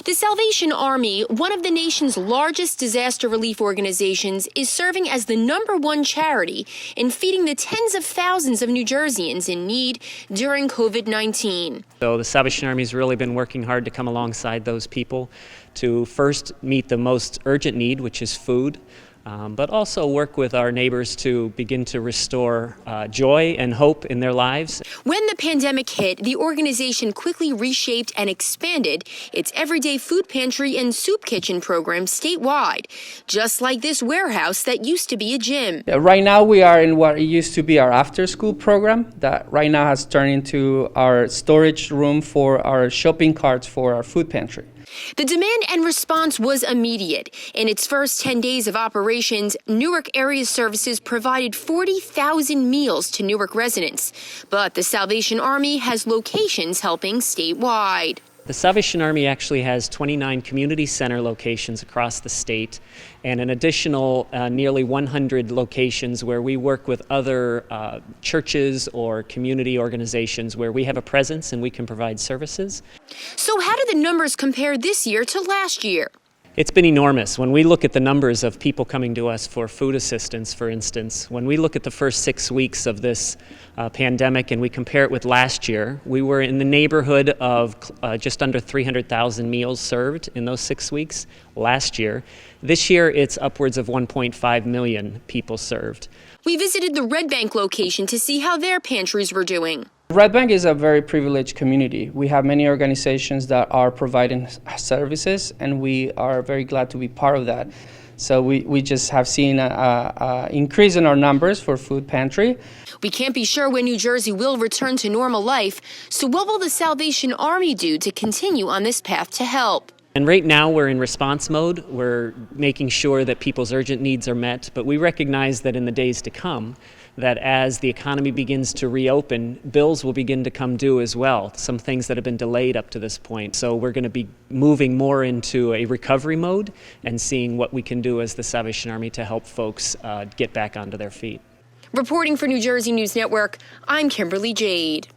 The Salvation Army, one of the nation's largest disaster relief organizations, is serving as the #1 charity in feeding the tens of thousands of New Jerseyans in need during COVID-19. So the Salvation Army has really been working hard to come alongside those people to first meet the most urgent need, which is food, but also work with our neighbors to begin to restore joy and hope in their lives. When the pandemic hit, the organization quickly reshaped and expanded its everyday food pantry and soup kitchen program statewide, just like this warehouse that used to be a gym. Right now we are in what used to be our after-school program that right now has turned into our storage room for our shopping carts for our food pantry. The demand and response was immediate. In its first 10 days of operations, Newark Area Services provided 40,000 meals to Newark residents. But the Salvation Army has locations helping statewide. The Salvation Army actually has 29 community center locations across the state and an additional nearly 100 locations where we work with other churches or community organizations where we have a presence and we can provide services. So how do the numbers compare this year to last year? It's been enormous. When we look at the numbers of people coming to us for food assistance, for instance, when we look at the first 6 weeks of this pandemic and we compare it with last year, we were in the neighborhood of just under 300,000 meals served in those 6 weeks last year. This year, it's upwards of 1.5 million people served. We visited the Red Bank location to see how their pantries were doing. Red Bank is a very privileged community. We have many organizations that are providing services, and we are very glad to be part of that. So we just have seen an increase in our numbers for food pantry. We can't be sure when New Jersey will return to normal life, so what will the Salvation Army do to continue on this path to help? And right now we're in response mode. We're making sure that people's urgent needs are met, but we recognize that in the days to come, that as the economy begins to reopen, bills will begin to come due as well, some things that have been delayed up to this point. So we're going to be moving more into a recovery mode and seeing what we can do as the Salvation Army to help folks get back onto their feet. Reporting for New Jersey News Network, I'm Kimberly Jade.